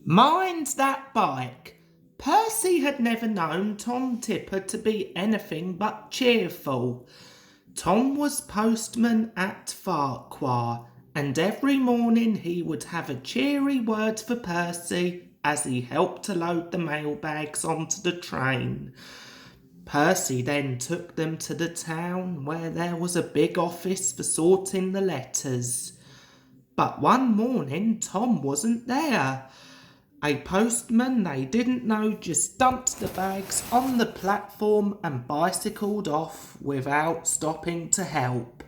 Mind that bike. Percy had never known Tom Tipper to be anything but cheerful. Tom was postman at Farquhar, and every morning he would have a cheery word for Percy as he helped to load the mailbags onto the train. Percy then took them to the town where there was a big office for sorting the letters. But one morning Tom wasn't there. A postman they didn't know just dumped the bags on the platform and bicycled off without stopping to help.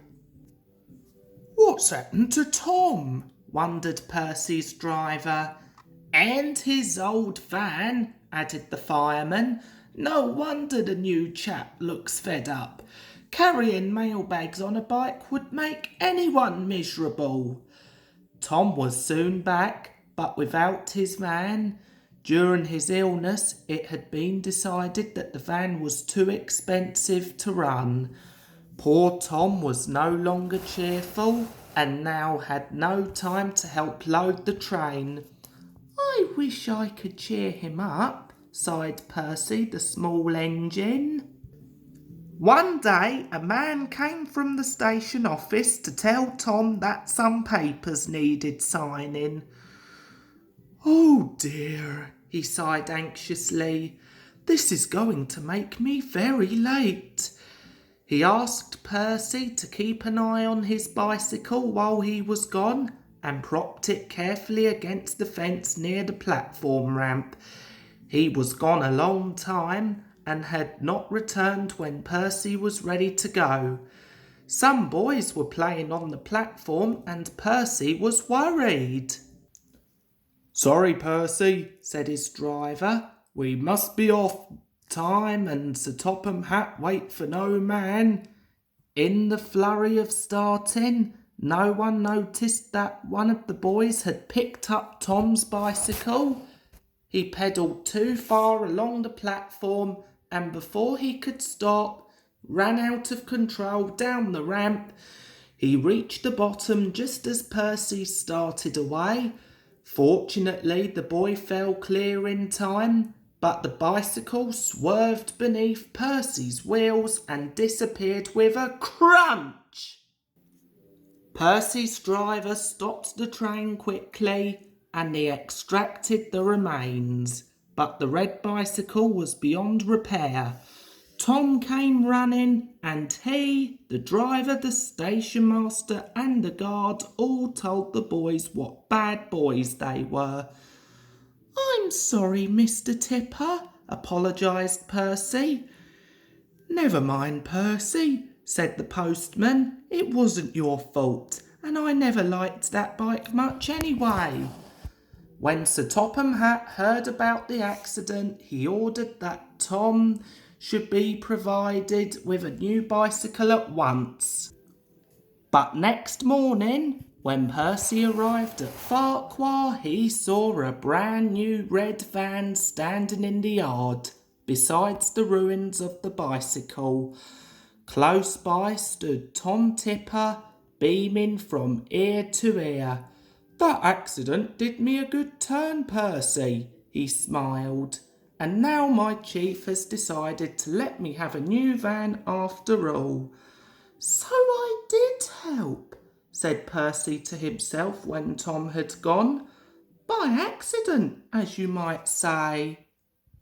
"What's happened to Tom?" wondered Percy's driver. "And his old van," added the fireman. "No wonder the new chap looks fed up. Carrying mailbags on a bike would make anyone miserable." Tom was soon back, but without his van. During his illness, it had been decided that the van was too expensive to run. Poor Tom was no longer cheerful and now had no time to help load the train. "I wish I could cheer him up," sighed Percy the small engine. One day a man came from the station office to tell Tom that some papers needed signing. "Oh dear," he sighed anxiously. "This is going to make me very late." He asked Percy to keep an eye on his bicycle while he was gone and propped it carefully against the fence near the platform ramp. He was gone a long time and had not returned when Percy was ready to go. Some boys were playing on the platform and Percy was worried. "Sorry, Percy," said his driver. "We must be off time and Sir Topham Hatt wait for no man." In the flurry of starting, no one noticed that one of the boys had picked up Tom's bicycle. He pedalled too far along the platform and before he could stop, ran out of control down the ramp. He reached the bottom just as Percy started away. Fortunately, the boy fell clear in time, but the bicycle swerved beneath Percy's wheels and disappeared with a crunch. Percy's driver stopped the train quickly and he extracted the remains, but the red bicycle was beyond repair. Tom came running and he, the driver, the station master and the guard all told the boys what bad boys they were. "I'm sorry, Mr. Tipper," apologised Percy. "Never mind, Percy," said the postman. "It wasn't your fault, and I never liked that bike much anyway." When Sir Topham Hatt heard about the accident, he ordered that Tom should be provided with a new bicycle at once. But next morning, when Percy arrived at Farquhar, he saw a brand new red van standing in the yard, besides the ruins of the bicycle. Close by stood Tom Tipper, beaming from ear to ear. "That accident did me a good turn, Percy," he smiled. "And now my chief has decided to let me have a new van after all." "So I did help," said Percy to himself when Tom had gone. "By accident, as you might say."